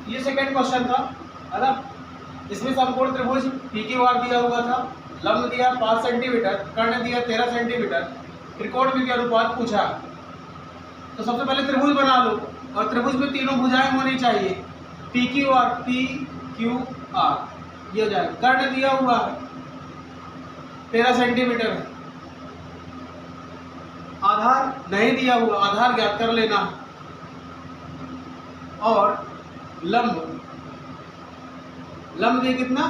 ये second question था, है ना। इसमें समकोण त्रिभुज PQR दिया हुआ था, लंब दिया 5 सेंटीमीटर, कर्ण दिया 13 सेंटीमीटर, त्रिकोण के अनुपात पूछा। तो सबसे पहले त्रिभुज बना लो, और त्रिभुज में तीनों भुजाएं होनी चाहिए, PQR ये हो जाएगा। कर्ण दिया हुआ है 13 सेंटीमीटर है, आधार नहीं दिया हुआ, आधार ज्ञात कर लेना है, और लंब दिए कितना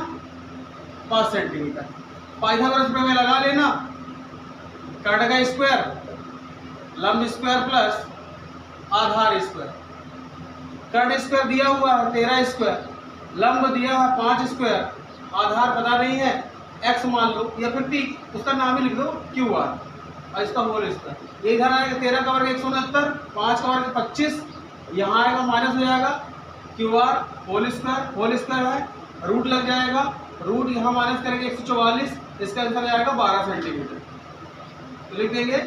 5 सेंटीमीटर। पाइथागोरस प्रमेय लगा लेना, कर्ण का स्क्वायर लंब स्क्वायर प्लस आधार स्क्वायर। कर्ण स्क्वायर दिया हुआ है 13 स्क्वायर, लंब दिया है 5 स्क्वायर, आधार पता नहीं है, x मान लो या फिर t, उसका नाम ही लिख दो QR, और इसका होल स्क्वायर। ये इधर आएगा 13 का वर्ग 169, 5 का वर्ग 25, यहाँ आएगा माइनस हो जाएगा QR होल स्क्वायर है, रूट लग जाएगा, रूट यहाँ माइनस करेंगे 144, इसका आंसर आएगा 12 सेंटीमीटर। तो लिख देंगे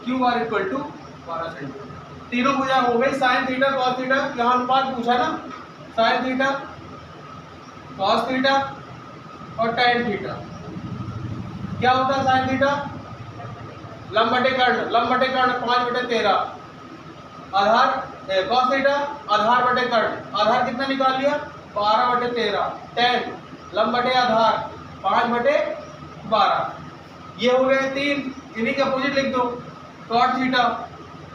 QR इक्वल टू 12 सेंटीमीटर। तीनों भुजा हो गई, साइन थीटा कॉस थीटा, यहाँ अनुपात पूछा ना, साइन थीटा कॉस थीटा और टैन थीटा। क्या होता है साइन थीटा? लंब बटे कर्ण 5/13, आधार कॉस थीटा आधार बटे कर्ण, आधार कितना निकाल लिया 12/13, टैन लंब बटे आधार 5/12। ये हो गए 3, इन्हीं के अपोजिट लिख दो, कॉट थीटा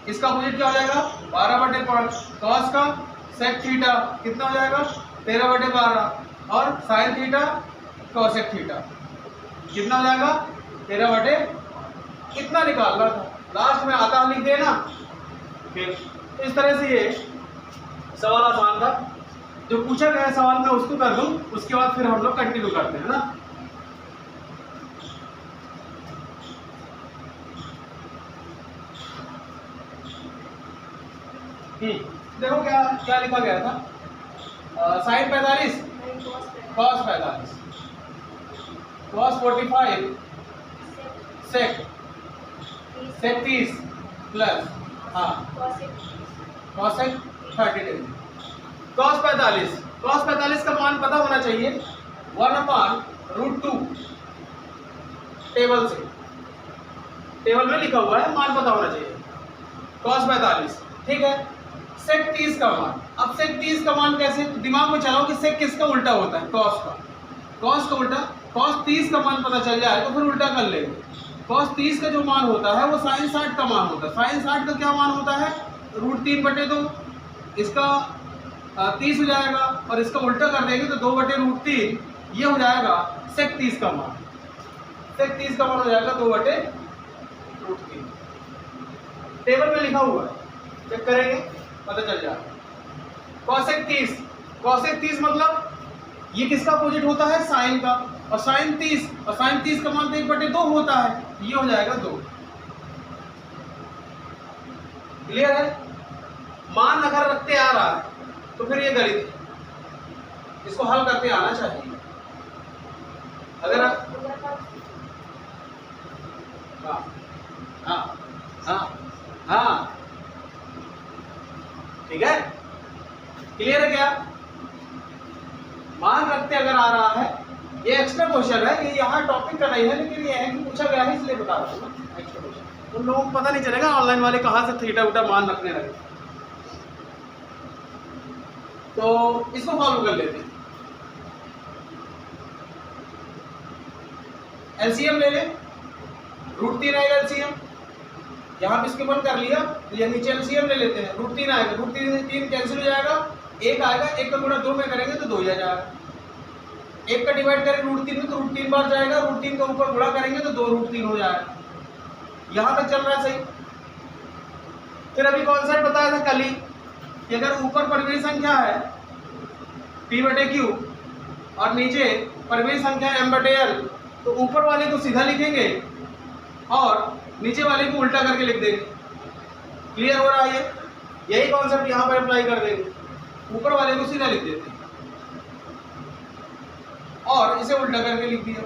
इसका अपोजिट क्या हो जाएगा 12/5, कॉस का सेक थीटा कितना हो जाएगा 13/12, और साइन थीटा कॉसेक थीटा कितना हो जाएगा 13/, कितना निकालना था, लास्ट में आता लिख देना। फिर इस तरह से ये सवाल आसान था, जो पूछा गया सवाल मैं उसको कर दूं, उसके बाद फिर हम लोग कंटिन्यू करते हैं ना। देखो क्या क्या लिखा गया था, साइन 45 कॉस 45 कॉस 45 सेक 30 प्लस कॉसेक 30 कॉस 45 का मान पता होना चाहिए 1/√2, टेबल से, टेबल में लिखा हुआ है, मान पता होना चाहिए कॉस 45, ठीक है। सेक 30 का मान, अब सेक 30 का मान कैसे, दिमाग में चलाओ कि सेक किसका उल्टा होता है, कॉस का उल्टा। कॉस 30 का मान पता चल जाए तो फिर उल्टा कर लेंगे। कॉस 30 का जो मान होता है वो साइन 60 का मान होता है। साइन 60 का क्या मान होता है √3/2, इसका 30 हो जाएगा, और इसका उल्टा कर देंगे तो 2/√3, ये हो जाएगा सेक 30 का मान। सेक 30 का मान हो जाएगा 2/√3, टेबल में लिखा हुआ है, चेक करेंगे पता चल जाएगा। कॉसेक 30 मतलब ये किसका अपोजिट होता है साइन का, और साइन 30 का मान 1/2 होता है, ये हो जाएगा 2। क्लियर है? मान अगर रखते आ रहा है तो फिर ये गणित है, इसको हल करते आना चाहिए। अगर हाँ ठीक है, क्लियर है क्या? मान रखते अगर आ रहा है, ये एक्स्ट्रा क्वेश्चन है, ये यहाँ टॉपिक का नहीं है, लेकिन ये है कि पूछा गया है इसलिए बता रहा हूँ। एक्स्ट्रा क्वेश्चन उन लोगों को पता नहीं चलेगा ऑनलाइन वाले कहाँ से थीटा उटा मान रखने लगे। तो इसको फॉलो कर लेते हैं, एलसीएम ले ले, √3 आएगा एलसीएम, यहाँ पे इसके वन कर लिया, ये नीचे एलसीएम ले लेते हैं, √3 आएगा, √3 कैंसिल हो जाएगा, 1 आएगा, 1 का गुणा 2 में करेंगे तो 2 ही आ जाएगा, 1 का डिवाइड करेंगे √3 में तो √3 बार जाएगा, √3 का ऊपर गुणा करेंगे तो 2√3 हो जाएगा। यहाँ तक चल रहा है सही। फिर अभी कॉन्सेप्ट बताया था कल ही कि अगर ऊपर परिमेय संख्या है P/Q और नीचे परिमेय संख्या M/L, तो ऊपर वाले को सीधा लिखेंगे और नीचे वाले को उल्टा करके लिख देंगे। क्लियर हो रहा है? ये यही कॉन्सेप्ट यहाँ पर अप्लाई कर देंगे, ऊपर वाले को सीधा लिख देते हैं और इसे उल्टा करके लिख दिया।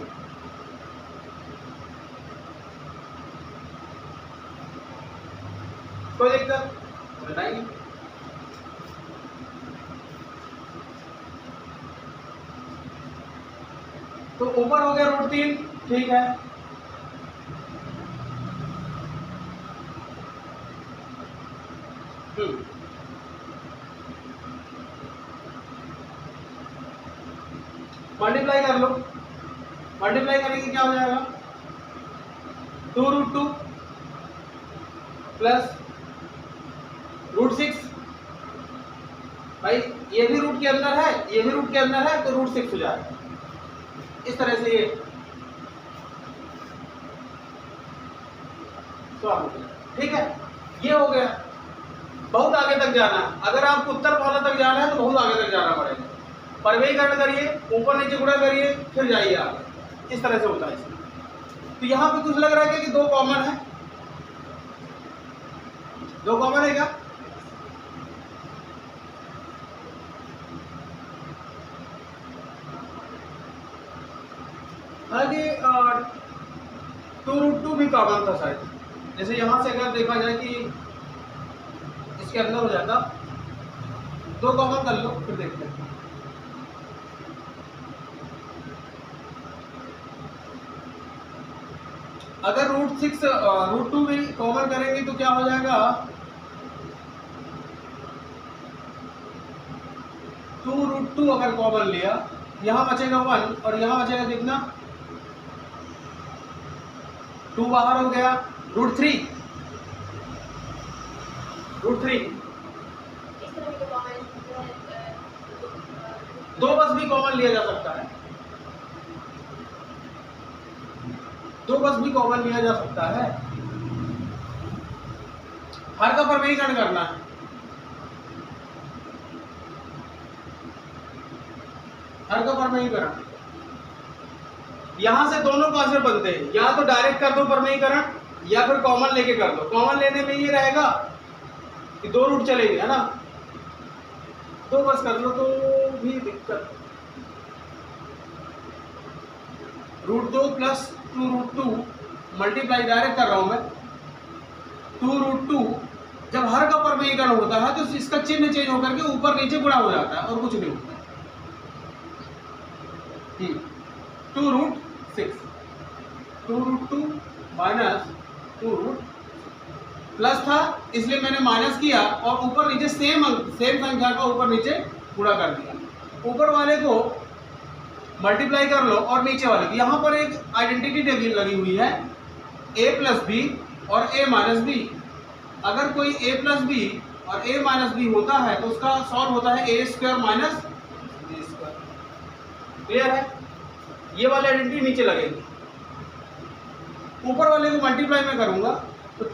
कोई दिक्कत? बताइए। तो ऊपर हो गया √3, ठीक है। मल्टीप्लाई कर लो, मल्टीप्लाई करेंगे क्या हो जाएगा, 2√2 प्लस √6, भाई ये भी रूट के अंदर है, ये भी रूट के अंदर है, तो √6 हो जाएगा। इस तरह से ये ठीक है, ये हो गया। बहुत आगे तक जाना है, अगर आपको उत्तर वाला तक जाना है तो बहुत आगे तक जाना पड़ेगा। परिमेयीकरण करिए, ऊपर नीचे गुणा करिए, फिर जाइए आगे। इस तरह से होता है इसमें। तो यहाँ पे कुछ लग रहा है कि दो कॉमन है, दो कॉमन है क्या? हालांकि 2√2 भी कॉमन था शायद। जैसे यहाँ से अगर देखा जाए कि इसके अंदर हो जाता, दो कॉमन कर लो फिर देखते हैं। अगर √2 भी कॉमन करेंगे तो क्या हो जाएगा, 2√2 अगर कॉमन लिया, यहां बचेगा 1 और यहां बचेगा कितना, 2 बाहर हो गया, √3 दो बस भी कॉमन लिया जा सकता है, दो बस भी कॉमन लिया जा सकता है। हर का परिमेयीकरण करना है, हर का परिमेयीकरण। यहां से दोनों पासे बनते हैं, या तो डायरेक्ट कर दो परिमेयीकरण या फिर कॉमन लेके कर दो। कॉमन लेने में ये रहेगा कि दो रूट चलेंगे, है ना, दो बस कर लो तो भी दिक्कत। √2 प्लस 2√2 मल्टीप्लाई डायरेक्ट कर रहा हूं मैं, 2√2 जब हर का परिमेयीकरण होता है तो इसका चिन्ह चेंज होकर के ऊपर नीचे गुणा हो जाता है और कुछ नहीं होता। 2√6 2√2 माइनस 2√, प्लस था इसलिए मैंने माइनस किया और ऊपर नीचे सेम संख्या का ऊपर नीचे गुणा कर दिया। ऊपर वाले को मल्टीप्लाई कर लो और नीचे वाले को। यहाँ पर एक आइडेंटिटी लगी हुई है, a प्लस बी और a माइनस बी। अगर कोई a प्लस बी और a माइनस बी होता है तो उसका सॉल्व होता है a² माइनस b²। क्लियर है? ये वाली आइडेंटिटी नीचे लगेगी। ऊपर वाले को मल्टीप्लाई में करूंगा तो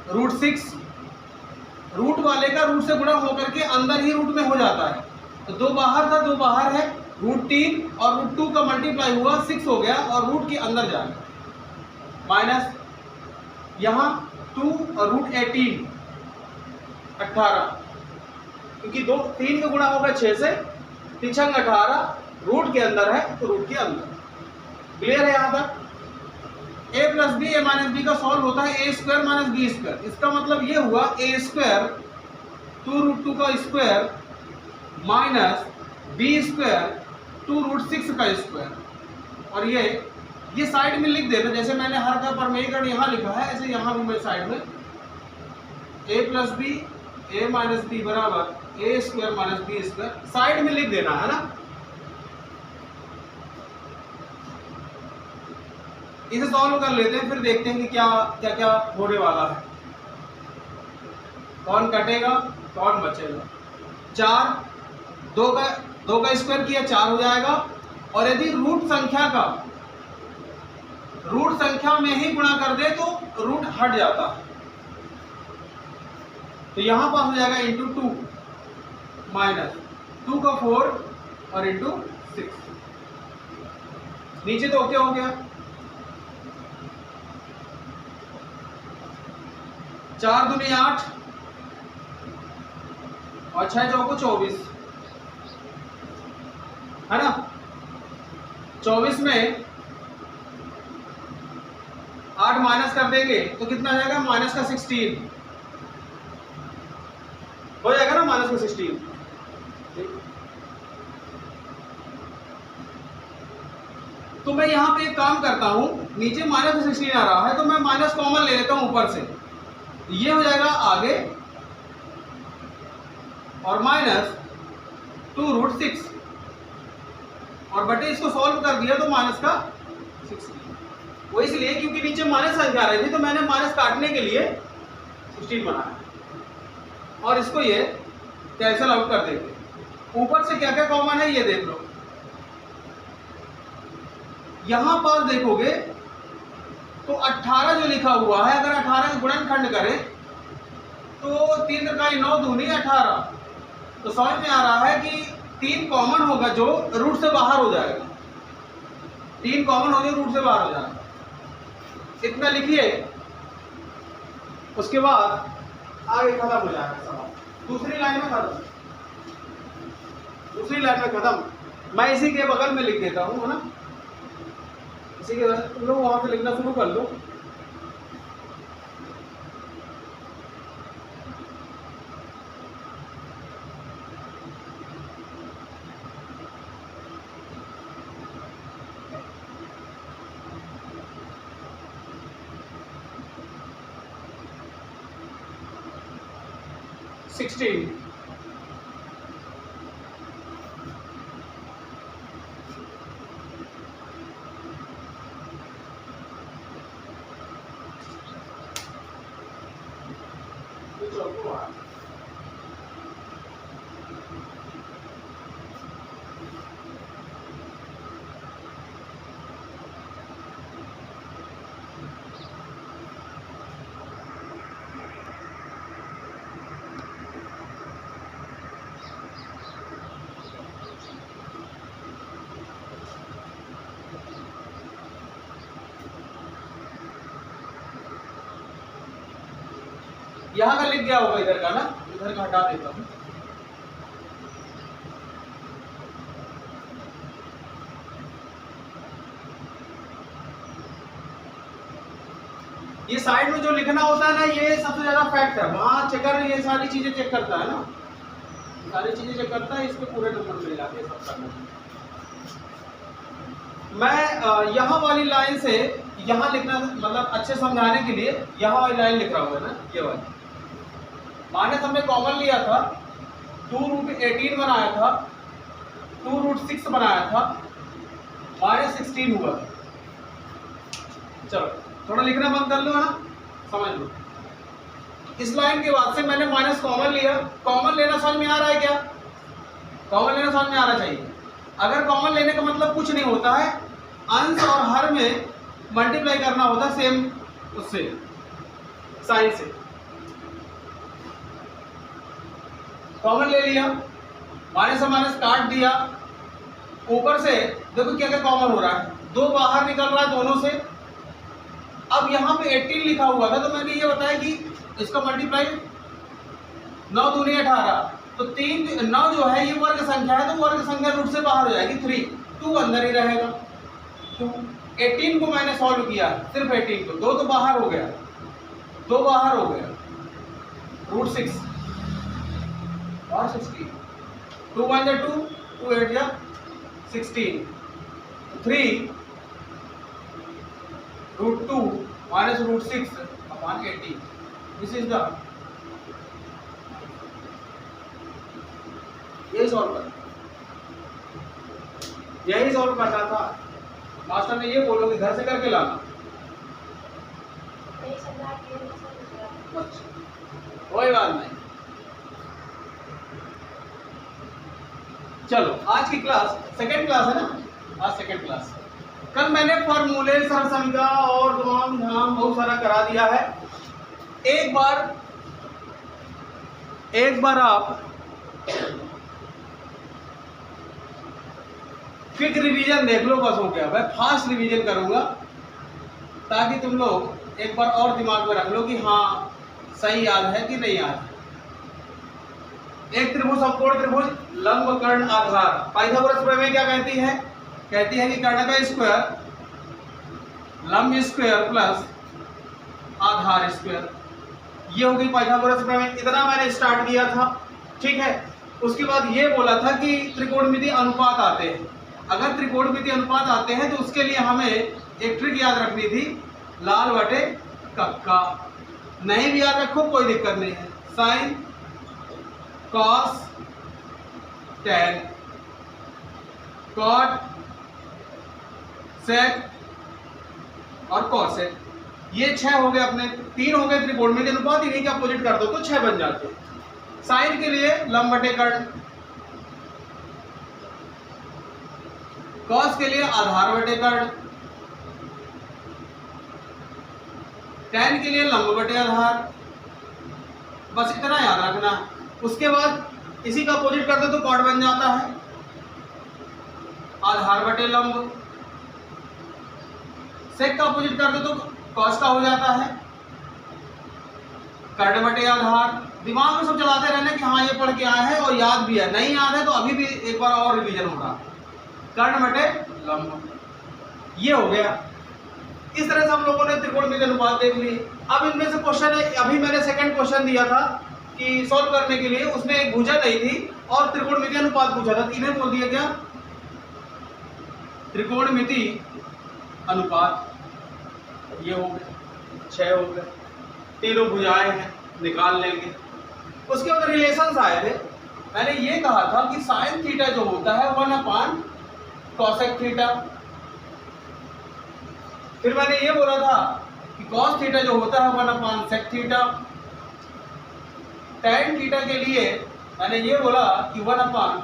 2√6 रूट वाले का रूट से गुणा होकर के अंदर ही रूट में हो जाता है। तो दो बाहर था, दो बाहर है, √3 और √2 का मल्टीप्लाई हुआ 6 हो गया और रूट के अंदर जाएगा, माइनस यहाँ 2 और √18 18, क्योंकि 3 का गुणा होगा 6 से, 3 18, रूट के अंदर है तो रूट के अंदर। क्लियर है यहाँ तक? a plus B a minus B का सॉल्व होता है a² माइनस b²। इसका मतलब ये हुआ a² 2√2 का स्क्वायर माइनस b² 2√6 का स्क्वायर। और ये साइड में लिख देना, जैसे मैंने हर का परिमेयीकरण यहाँ लिखा है ऐसे यहाँ भी मैं साइड में a plus B a minus B बराबर a² माइनस b² साइड में लिख देना है ना। इसे सॉल्व कर लेते हैं, फिर देखते हैं कि क्या क्या क्या होने वाला है, कौन कटेगा कौन बचेगा। 4 2 का स्क्वायर किया 4 हो जाएगा, और यदि रूट संख्या में ही गुणा कर दे तो रूट हट जाता है। तो यहां पास हो जाएगा इंटू 2 माइनस 2 का 4 और इंटू 6। नीचे तो ओके हो गया। 4 दूनी 8 और 6 चौको 24, है ना। 24 में 8 माइनस कर देंगे तो कितना जाएगा, माइनस का 16 हो जाएगा ना, माइनस का 16। तो मैं यहाँ पे एक काम करता हूँ, नीचे -16 आ रहा है तो मैं माइनस कॉमन ले लेता हूँ ऊपर से, ये हो जाएगा आगे और -2√6 और बटे इसको सॉल्व कर दिया तो माइनस का 16। वो इसलिए क्योंकि नीचे माइनस संख्या आ रही थी तो मैंने माइनस काटने के लिए 16 बनाया और इसको ये कैंसिल आउट कर देंगे। ऊपर से क्या क्या कॉमन है ये देख लो। यहां पर देखोगे तो 18 जो लिखा हुआ है, अगर 18 का गुणनखंड करें तो 3 त्रिकाई 9 दूनी 18, तो समझ में आ रहा है कि 3 कॉमन होगा जो रूट से बाहर हो जाएगा, 3 कॉमन हो जो रूट से बाहर हो जाएगा। इतना लिखिए, उसके बाद आगे खत्म हो जाएगा सवाल। दूसरी लाइन में खत्म, दूसरी लाइन में खत्म। मैं इसी के बगल में लिख देता हूँ, है ना, इसी के बगल तुम लोग वहां से लिखना शुरू कर लो। यहाँ का लिख गया होगा, इधर का ना, इधर का हटा देता हूँ। ये साइड में जो लिखना होता है ना, ये सबसे ज्यादा फैक्ट है। वहां चेकर ये सारी चीजें चेक करता है ना, सारी चीजें चेक करता है, इसके पूरे नंबर मिल जाते हैं सब करना। मैं यहाँ वाली लाइन से यहाँ लिखना, मतलब अच्छे समझाने के लिए यहाँ वाली लाइन लिख रहा हूँ ना, ये वाली माइनस हमने कॉमन लिया था, 2√18 बनाया था, 2√6 बनाया था, -16 हुआ। चलो थोड़ा लिखना बंद कर लो, है ना, समझ लो। इस लाइन के बाद से मैंने माइनस कॉमन लिया। कॉमन लेना समझ में आ रहा है क्या? कॉमन लेना समझ में आना चाहिए। अगर कॉमन लेने का मतलब कुछ नहीं होता है, अंश और हर में मल्टीप्लाई करना होता है सेम उससे, साइन से। कॉमन ले लिया, माइनस से माइनस काट दिया, ऊपर से देखो क्या क्या कॉमन हो रहा है, 2 बाहर निकल रहा है दोनों से। अब यहाँ पे 18 लिखा हुआ था तो मैंने ये बताया कि इसका मल्टीप्लाई 9 दूनी 18, तो 9 जो है ये वर्ग संख्या है, तो वर्ग संख्या रूट से बाहर हो जाएगी 3, 2 अंदर ही रहेगा। तो 18 को मैंने सॉल्व किया, सिर्फ 18 को, 2 तो बाहर हो गया, 2 बाहर हो गया, √6 और 16, 2 1 जा 2, 2 8 जा 16, 3 √2 minus √6 upon 18. This is the, यही सॉल्व कर, यही सॉल्व करना था। मास्टर ने ये बोलो कि घर से करके लाना। कोई बात नहीं। चलो आज की क्लास सेकेंड क्लास है ना, आज सेकेंड क्लास। कल मैंने फॉर्मूले, सरसंख्या और तमाम धाम बहुत सारा करा दिया है। एक बार आप क्विक रिवीजन देख लो, बस हो गया। मैं फास्ट रिवीजन करूंगा ताकि तुम लोग एक बार और दिमाग में रख लो कि हाँ सही याद है कि नहीं याद है। एक त्रिभुज, समकोण त्रिभुज, लंब, कर्ण, आधार। पाइथागोरस प्रमेय क्या कहती है? कहती है कि कर्ण का स्क्वायर, लंब स्क्वायर प्लस आधार स्क्वायर, ये हो गई पाइथागोरस प्रमेय। इतना मैंने स्टार्ट किया था, ठीक है। उसके बाद ये बोला था कि त्रिकोणमिति अनुपात आते हैं। अगर त्रिकोणमिति अनुपात आते हैं तो उसके लिए हमें एक ट्रिक याद रखनी थी, लाल बटे कक्का। नहीं भी याद रखो कोई दिक्कत नहीं है। साइन, कॉस, टैन, कॉट, सेक और कॉसेक, ये 6 हो गए अपने। 3 हो गए त्रिकोणमिति अनुपात, इन्हीं के अपोजिट कर दो तो 6 बन जाते हैं। साइन के लिए लंब बटे कर्ण, कॉस के लिए आधार बटे कर्ण, टैन के लिए लंब बटे आधार। बस इतना याद रखना। उसके बाद इसी का अपोजिट कर दो तो कॉट बन जाता है, आधार बटे लंब। सेक का अपोजिट कर दो तो कॉस का हो जाता है, कर्ण बटे आधार। दिमाग में सब चलाते रहना कि हाँ ये पढ़ के आए हैं और याद भी है। नहीं याद है तो अभी भी एक बार और रिवीजन होगा। कर्ण बटे लंब, ये हो गया। इस तरह से हम लोगों ने त्रिकोणमिति अनुपात देख ली। अब इनमें से क्वेश्चन है, अभी मैंने सेकंड क्वेश्चन दिया था कि सॉल्व करने के लिए, उसमें एक भुजा नहीं थी और त्रिकोणमिति अनुपात पूछा था। तीनों बोल दिया क्या? त्रिकोणमिति अनुपात, ये हो गए 6 हो गए। तीनों भुजाएं हैं, निकाल लेंगे। उसके बाद रिलेशंस आए थे। मैंने ये कहा था कि साइन थीटा जो होता है 1 कॉसेक थीटा। फिर मैंने ये बोला था कि कॉस थीटा जो होता है 1 सेक थीटा। टैन थीटा के लिए मैंने ये बोला कि 1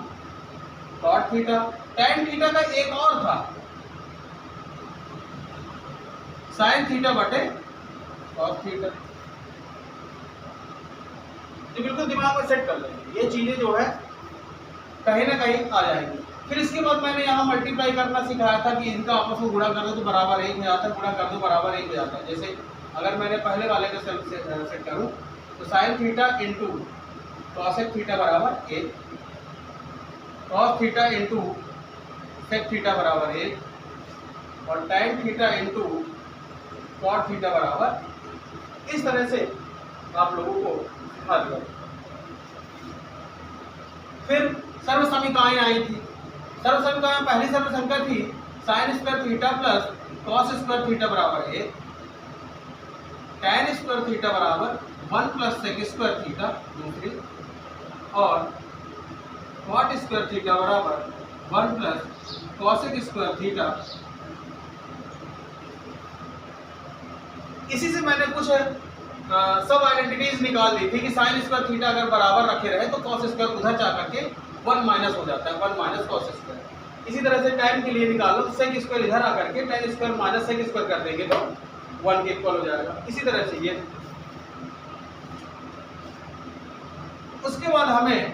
कॉट थीटा। टैन थीटा का एक और था, साइन थीटा बटे कॉस थीटा। ये बिल्कुल दिमाग में सेट कर लेंगे, ये चीजें जो है कहीं ना कहीं आ जाएंगी। फिर इसके बाद मैंने यहाँ मल्टीप्लाई करना सिखाया था कि इनका आपस में गुणा कर दो तो बराबर 1 हो जाता है, गुणा कर दो बराबर 1 हो जाता है। जैसे अगर मैंने पहले वाले का सेट करूँ तो sine theta into cosec theta बराबर 1, cos theta into sec theta बराबर 1 और tan theta into cot theta बराबर। इस तरह से आप लोगों को सिखा दिया। फिर सर्वसमीकाएं आई थी। सर्वसमीकाएं, पहली सर्वसंख्या थी sine square theta plus cos square theta बराबर 1, टैन स्क्वायर थीटा बराबर 1 प्लस सेक स्क्वायर थीटा दूसरी, और कॉट स्क्वायर थीटा बराबर 1 प्लस कॉसेक स्क्वायर थीटा। इसी से मैंने कुछ सब आइडेंटिटीज निकाल दी थी कि साइन स्क्वायर थीटा अगर बराबर रखे रहे तो कॉस स्क्वायर उधर जा करके 1 माइनस हो जाता है, 1 माइनस कॉस स्क्वायर। इसी तरह से टैन के लिए निकालो तो सेक स्क्वायर इधर आकर के tan square minus sec square कर देंगे तो 1 के इक्वल हो जाएगा। इसी तरह से ये। उसके बाद हमें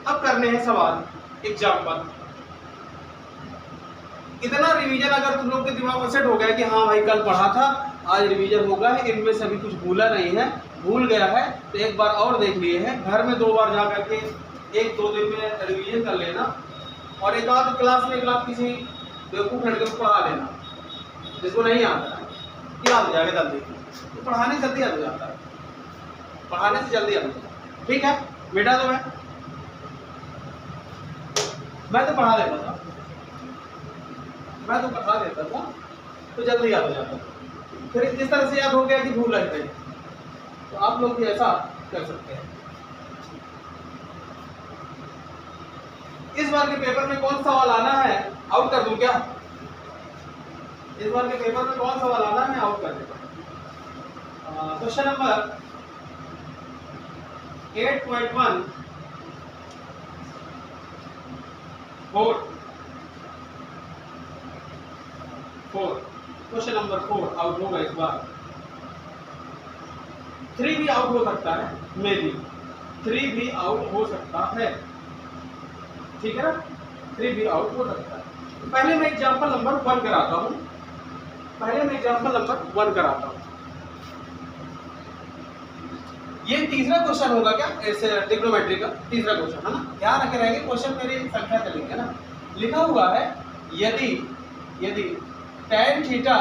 अब करने हैं सवाल, एग्जाम्पल। इतना रिवीजन अगर तुम लोग के दिमाग में सेट हो गया कि हाँ भाई कल पढ़ा था, आज रिवीजन होगा, इनमें से अभी कुछ भूला नहीं है, भूल गया है तो एक बार और देख लिए हैं। घर में 2 बार जा करके 1-2 दिन में रिवीजन कर लेना और एक आध क्लास में किसी बेवकूफ लड़के को पढ़ा लेना जिसको नहीं आता है, याद हो जाएगा जल्दी। तो पढ़ाने से जल्दी याद हो जाता है, पढ़ाने से जल्दी याद हो जाता है। ठीक है बेटा, तो मैं तो पढ़ा देता था, तो जल्दी याद हो जाता था। फिर इस तरह से याद हो गया कि भूल लगते हैं, तो आप लोग भी ऐसा कर सकते हैं। इस बार के पेपर में कौन सवाल आना है, आउट कर दूं क्या? इस बार के पेपर में कौन सवाल आना है, आउट कर देता हूं। Question number 8.1 4 question number 4 out होगा इस बार। 3 भी आउट हो सकता है, मे बी 3 भी आउट हो सकता है, ठीक है ना, 3 भी आउट हो सकता है। पहले मैं एग्जांपल नंबर 1 कराता हूं, ये तीसरा क्वेश्चन होगा क्या, ऐसे ट्रिग्नोमेट्री का तीसरा क्वेश्चन है ना। ध्यान रखे रहेंगे, क्वेश्चन मेरी संख्या चलेंगे ना। लिखा हुआ है यदि tan थीटा,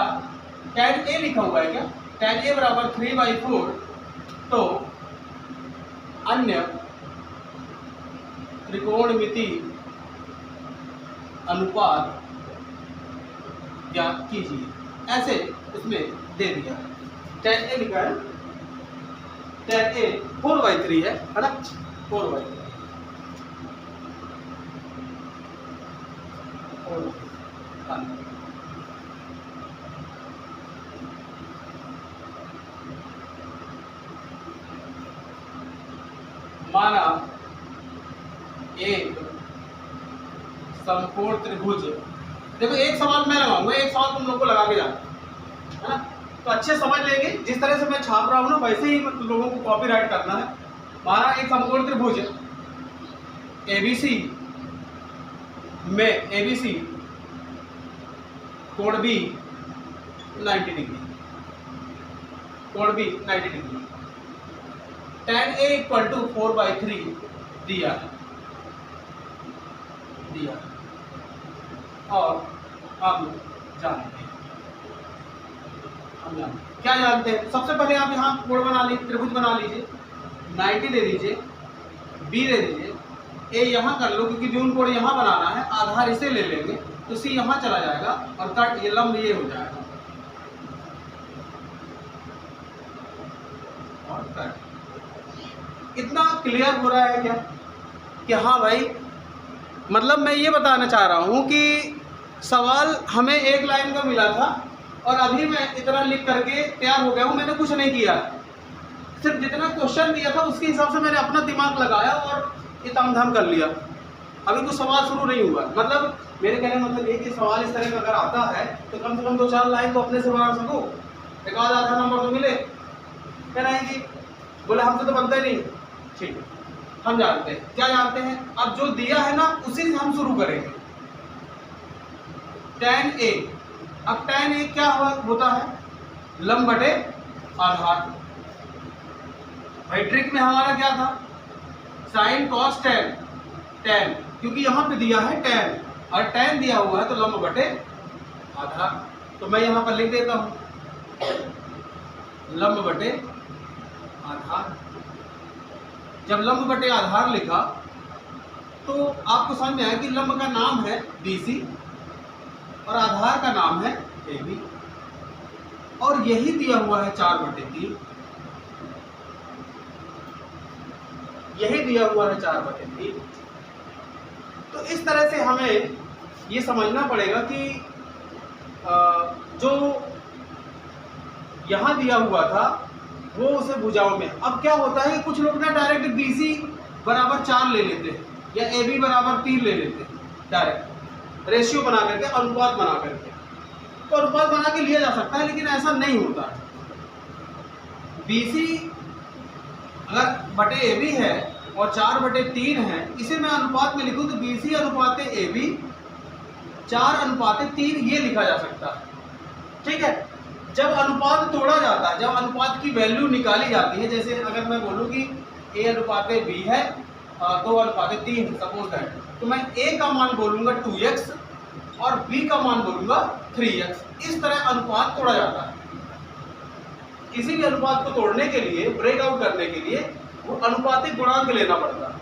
tan a लिखा हुआ है क्या, tan a बराबर 3/4, तो अन्य त्रिकोणमिति अनुपात ज्ञात कीजिए, ऐसे इसमें दे दिया। tan A लिखा है, tan A 4/3 है ना, 4/3 माना एक समकोण त्रिभुज। देखो एक सवाल मैं लगाऊंगा, एक सवाल तुम लोग को लगा के जाना है ना, तो अच्छे समझ लेंगे। जिस तरह से मैं छाप रहा हूं ना वैसे ही लोगों को कॉपी राइट करना है। माना एक समकोण त्रिभुज ABC में ABC कोण B 90 डिग्री, कोण B 90 degree, tan A equal to 4/3 दिया और हम जानते हैं, क्या जानते हैं। सबसे पहले आप यहाँ कोण बना लीजिए, त्रिभुज बना लीजिए, 90 दे दीजिए, B दे दीजिए, A यहाँ कर लो क्योंकि जून कोण यहाँ बनाना है, आधार इसे ले लेंगे तो C यहाँ चला जाएगा और कट ये लंब ये हो जाएगा और कट। इतना क्लियर हो रहा है क्या कि हाँ भाई, मतलब मैं ये बताना चाह रहा हूँ कि सवाल हमें एक लाइन का मिला था और अभी मैं इतना लिख करके तैयार हो गया हूँ। मैंने कुछ नहीं किया, सिर्फ जितना क्वेश्चन दिया था उसके हिसाब से मैंने अपना दिमाग लगाया और ये तामझाम कर लिया। अभी कुछ सवाल शुरू नहीं हुआ। मतलब मेरे कहने का मतलब ये कि सवाल इस तरह का अगर आता है तो कम से कम 2-4 लाइन तो अपने से बना सको, एक आधा नंबर तो मिले, क्या नहीं जी? बोले हमसे तो बनता ही नहीं। ठीक है, हम जानते हैं, क्या जानते हैं? अब जो दिया है ना उसी से हम शुरू करेंगे। tan A, अब tan A क्या होता है? लंब बटे आधार। भाई ट्रिक में हमारा क्या था? sin cos tan, tan क्योंकि यहाँ पे दिया है tan और tan दिया हुआ है तो लंब बटे आधार। तो मैं यहाँ पर लिख देता हूँ लंब बटे आधार। जब लंब बटे आधार लिखा तो आपको समझ में आया कि लंब का नाम है BC और आधार का नाम है AB और यही दिया हुआ है 4/3, यही दिया हुआ है 4/3। तो इस तरह से हमें ये समझना पड़ेगा कि जो यहाँ दिया हुआ था वो उसे भुजाओं में। अब क्या होता है कि कुछ लोग ना डायरेक्ट BC बराबर 4 ले लेते हैं या AB बराबर 3 ले लेते हैं, डायरेक्ट रेशियो बना करके, अनुपात बना करके। तो अनुपात बना के लिया जा सकता है लेकिन ऐसा नहीं होता है। BC अगर बटे AB है और 4/3 है, इसे मैं अनुपात में लिखूं तो BC अनुपात AB 4/3 ये लिखा जा सकता है। ठीक है, जब अनुपात तोड़ा जाता है, जब अनुपात की वैल्यू निकाली जाती है, जैसे अगर मैं बोलूं कि A अनुपात B है 2/3 सपोज दैट, तो मैं A का मान बोलूंगा 2x और B का मान बोलूंगा 3x। इस तरह अनुपात तोड़ा जाता है। किसी भी अनुपात को तोड़ने के लिए, ब्रेकआउट करने के लिए वो अनुपातिक गुणांक लेना पड़ता है।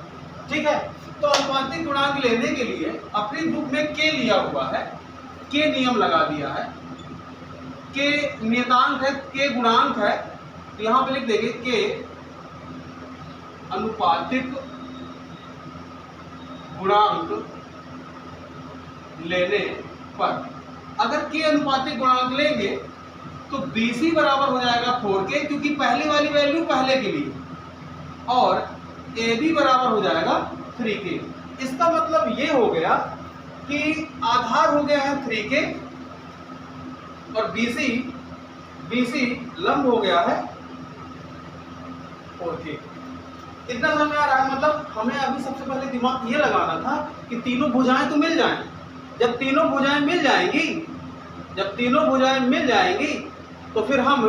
ठीक है, तो अनुपातिक गुणांक लेने के लिए अपनी बुक में K लिया हुआ है, K नियम लगा दिया है। K नियतांक है, K गुणांक है, तो यहां पे लिख देंगे K अनुपातिक गुणांक लेने पर। अगर K अनुपातिक गुणांक लेंगे तो BC बराबर हो जाएगा 4K क्योंकि पहले वाली वैल्यू पहले के लिए, और AB बराबर हो जाएगा 3K। इसका मतलब ये हो गया कि आधार हो गया है 3K और BC लंब हो गया है 4K। इतना समझ में आ रहा है? मतलब हमें अभी सबसे पहले दिमाग ये लगाना था कि तीनों भुजाएं तो मिल जाएं। जब तीनों भुजाएं मिल जाएंगी, जब तीनों भुजाएं मिल जाएंगी तो फिर हम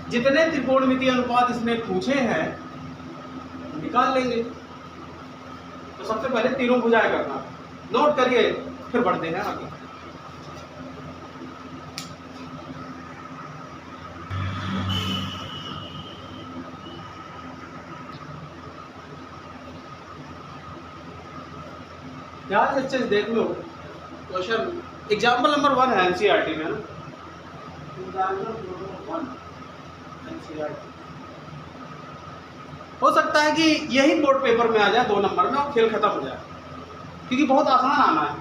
जितने त्रिकोणमितीय अनुपात इसने पूछे हैं निकाल लेंगे। तो सबसे पहले तीनों भुजाएं करना, नोट करिए, फिर बढ़ते हैं आगे। ध्यान से अच्छे से देख लो क्वेश्चन एग्जाम्पल नंबर 1 है एनसीईआरटी में ना, एग्जाम्पल नंबर 1 एनसीईआरटी। हो सकता है कि यही बोर्ड पेपर में आ जाए 2 नंबर में और खेल खत्म हो जाए, क्योंकि बहुत आसान आना है।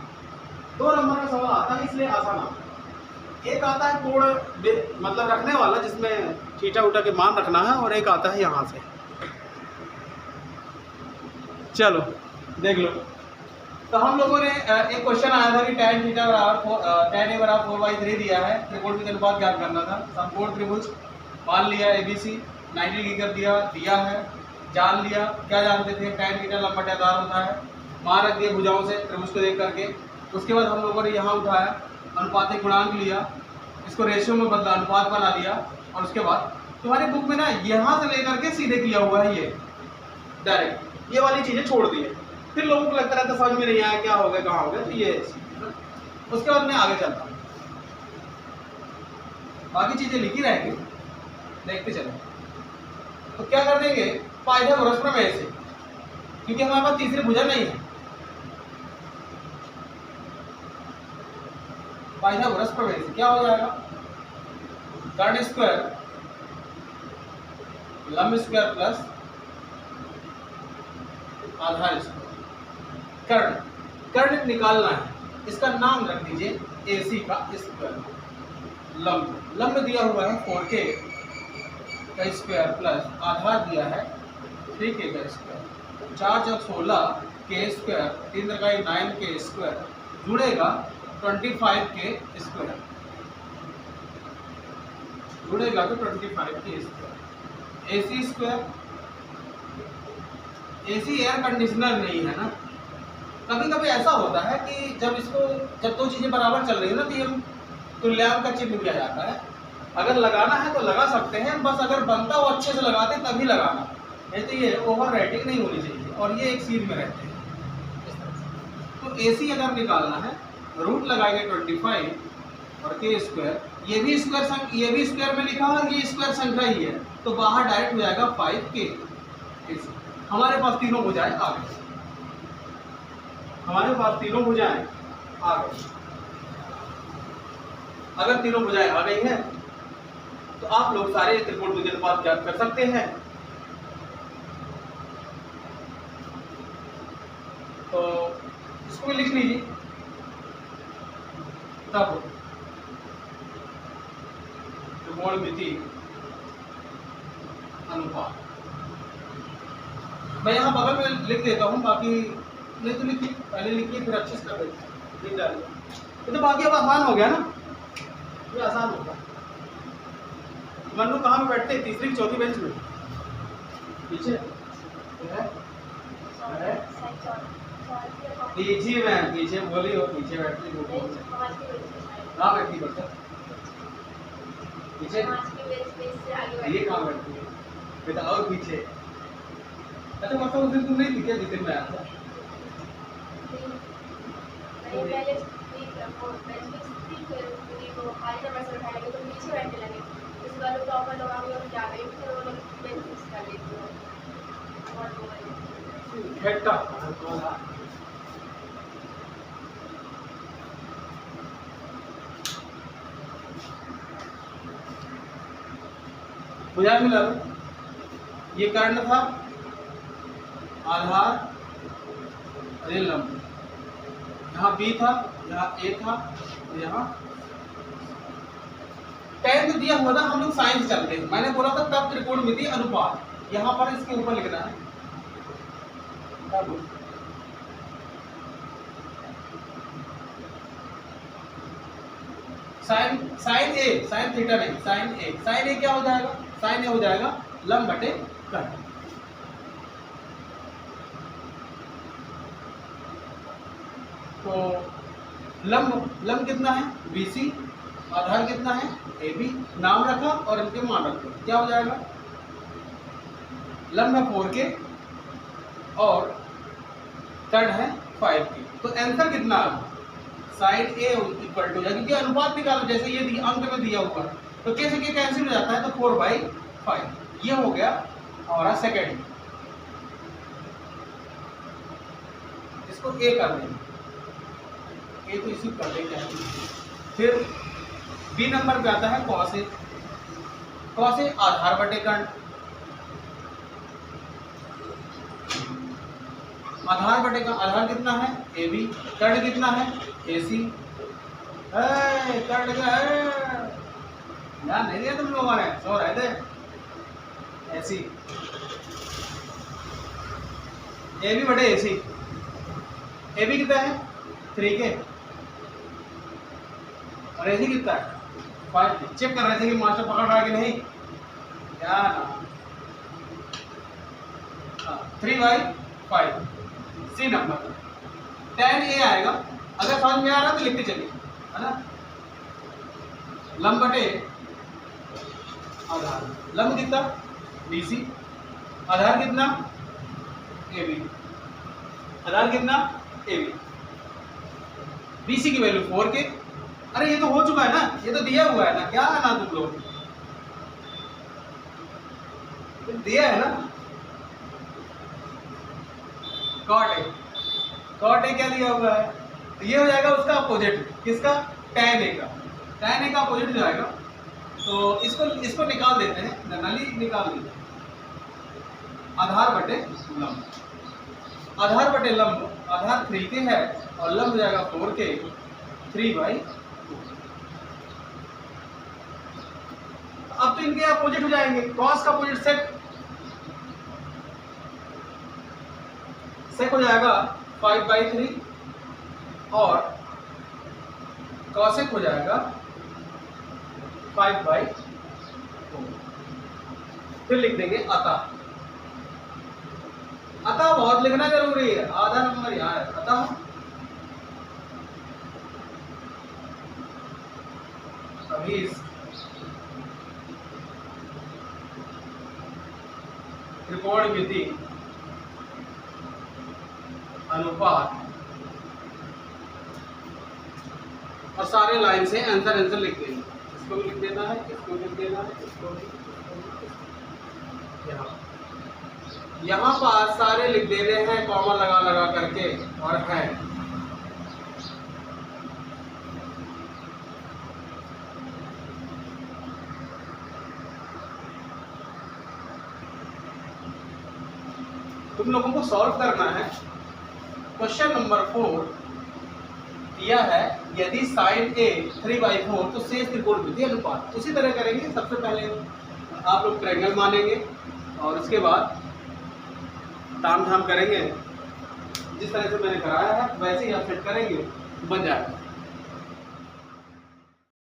2 नंबर का सवाल आता है इसलिए आसान आता है। एक आता है कोण मतलब रखने वाला, जिसमें थीटा उटा के मान रखना है, और एक आता है यहाँ से। चलो देख लो। तो हम लोगों ने एक क्वेश्चन आया था कि tan थीटा बराबर tan a बराबर 4/3 दिया है, त्रिकोण के अनुपात ज्ञात करना था। समकोण त्रिभुज मान लिया ABC 90 डिग्री कर दिया है, जान लिया। क्या जानते थे? tan थीटा लंबा आधार होता है। मान रख दिए भुजाओं से त्रिभुज को देख करके। उसके बाद हम लोगों ने यहाँ उठाया, अनुपातिक गुणांक लिया, इसको रेशियो में बदला, अनुपात बना लिया। और उसके बाद तुम्हारी बुक में ना यहाँ से लेकर के सीधे किया हुआ है, ये डायरेक्ट ये वाली चीज़ें छोड़ दी है। फिर लोगों को लगता रहता समझ में नहीं आया क्या हो गया, कहाँ हो गया। तो ये उसके बाद मैं आगे चलता हूँ, बाकी चीज़ें लिखी रहेंगी, देखते चलो। तो क्या कर देंगे, पाइथागोरस प्रमेय से, क्योंकि हमारे पास तीसरी भुजा नहीं है। पाइथागोरस प्रमेय से क्या हो जाएगा, कर्ण स्क्वायर लंब स्क्वायर प्लस आधार स्क्वायर। कर्ण निकालना है, इसका नाम रख दीजिए AC का स्क्वायर। लंब दिया हुआ है 4K का स्क्वायर प्लस आधार दिया है 3K का square. 4 × 16 K square, 3 × 9 K square, जुड़ेगा 25K स्क्वायर, जुड़ेगा तो 25K square. AC square, AC air conditioner नहीं है ना। कभी कभी ऐसा होता है कि जब 2 चीज़ें बराबर चल रही है ना, तो ये तुल्यांक का चिन्ह किया जाता है। अगर लगाना है तो लगा सकते हैं, बस अगर बनता हो अच्छे से लगाते तभी लगाना, नहीं तो ये ओवर राइटिंग नहीं होनी चाहिए, और ये एक सीध में रहते हैं। तो AC अगर निकालना है, रूट लगाएंगे 25 और K स्क्वायर, ये भी स्क्वायर में लिखा है, ये स्क्वायर संख्या ही है, तो बाहर डायरेक्ट हो जाएगा 5K। हमारे पास तीनों भुजाएं आ गई, हमारे पास तीनों भुजाएं आ गई। अगर तीनों भुजाएं आ गई हैं तो आप लोग सारे त्रिकोण के अनुपात ज्ञात कर सकते हैं। तो इसको लिख लीजिए, तब त्रिकोणमिति अनुपात मैं यहाँ बगल में लिख देता हूँ, बाकी नहीं तो लिखिए, पहले लिखिए फिर अच्छे से कर देते, लिख डालिए। ये तो बाकी अब आसान हो गया ना, ये आसान होगा। मन्नू कहाँ पे बैठते हैं, तीसरी चौथी बेंच में, पीछे पीछे मैम, पीछे बोली हो, पीछे बैठती हो, कहाँ बैठती बच्चा, पीछे ये कहाँ बैठती है बेटा, और पीछे। अच्छा मतलब उस दिन तुम नहीं थी क्या, जिस दिन मैं आया था? बुझा मिला? ये कर्ण था, आधार, ये लंब, यहाँ B था, यहाँ A था, यहाँ tan तो दिया हुआ था। हम लोग साइंस चलते हैं, मैंने बोला था तब त्रिकोणमिति अनुपात, यहाँ पर इसके ऊपर लिखना है तब। साइन थीटा नहीं, साइन ए क्या हो जाएगा, साइन ए हो जाएगा लंब बटे कर्ण। तो लंब कितना है BC, आधार कितना है AB, नाम रखा और इनके मान रखे, क्या हो जाएगा, लंब है 4K और कर्ण है 5K। तो आंसर कितना है, साइन A इक्वल टू, क्योंकि अनुपात निकालो, जैसे ये अंक में दिया हुआ है तो कैसे के कैंसिल हो जाता है, तो 4/5। ये हो गया हमारा सेकेंड। इसको A कर देंगे, ए तो इसी कर देंगे। फिर बी नंबर पे आता है कॉस ए। कॉस ए आधार बटे कर्ण, आधार बटे का आधार कितना है ए बी, कर्ण कितना है ए सी। कर्ण क्या है, ध्यान नहीं दिया तुम लोगों ने, सो रहे थे। ऐसी ए बी बटे ए सी, ए बी कितना है 3K और ए सी कितना है 5K। चेक कर रहे थे कि मास्टर पकड़ रहा है कि नहीं, क्या ना 3/5। सी नंबर tan ए आएगा, अगर समझ में आ रहा तो लिखते चलिए, है ना। लंब बटे आधार, लंब कितना BC, आधार कितना AB, आधार कितना AB, BC की वैल्यू 4K। अरे ये तो हो चुका है ना, ये तो दिया हुआ है ना, क्या है ना तुम लोग, दिया है ना। कॉट ए क्या दिया हुआ है, तो ये हो जाएगा उसका अपोजिट, किसका tan ए का। tan ए का अपोजिट जो आएगा, तो इसको निकाल देते हैं, जनरली निकाल देते हैं। आधार बटे लंब, आधार बटे लंब, आधार 3K है और लंब हो जाएगा 4K, 3/2। अब तो इनके अपोजिट हो जाएंगे, कॉस का अपोजिट सेक हो जाएगा 5/3 और कॉसेक हो जाएगा 5/4। फिर लिख देंगे अतः, अतः बहुत लिखना जरूरी है, आधा नंबर यहाँ है। अतः अभी त्रिकोणमिति अनुपात, और सारे लाइन से आंसर लिख देंगे। इसको भी लिख देना है, इसको भी लिख देना है, इसको भी, यहाँ पर सारे लिख देने हैं कॉमा लगा लगा करके, और है तुम लोगों को सॉल्व करना है। क्वेश्चन नंबर 4 दिया है, यदि साइन ए 3/4 तो शेष त्रिकोणमिति अनुपात। उसी तरह करेंगे, सबसे पहले आप लोग ट्रायंगल मानेंगे और उसके बाद ताम झाम करेंगे। जिस तरह से मैंने कराया है वैसे ही आप फिट करेंगे, बन जाएगा।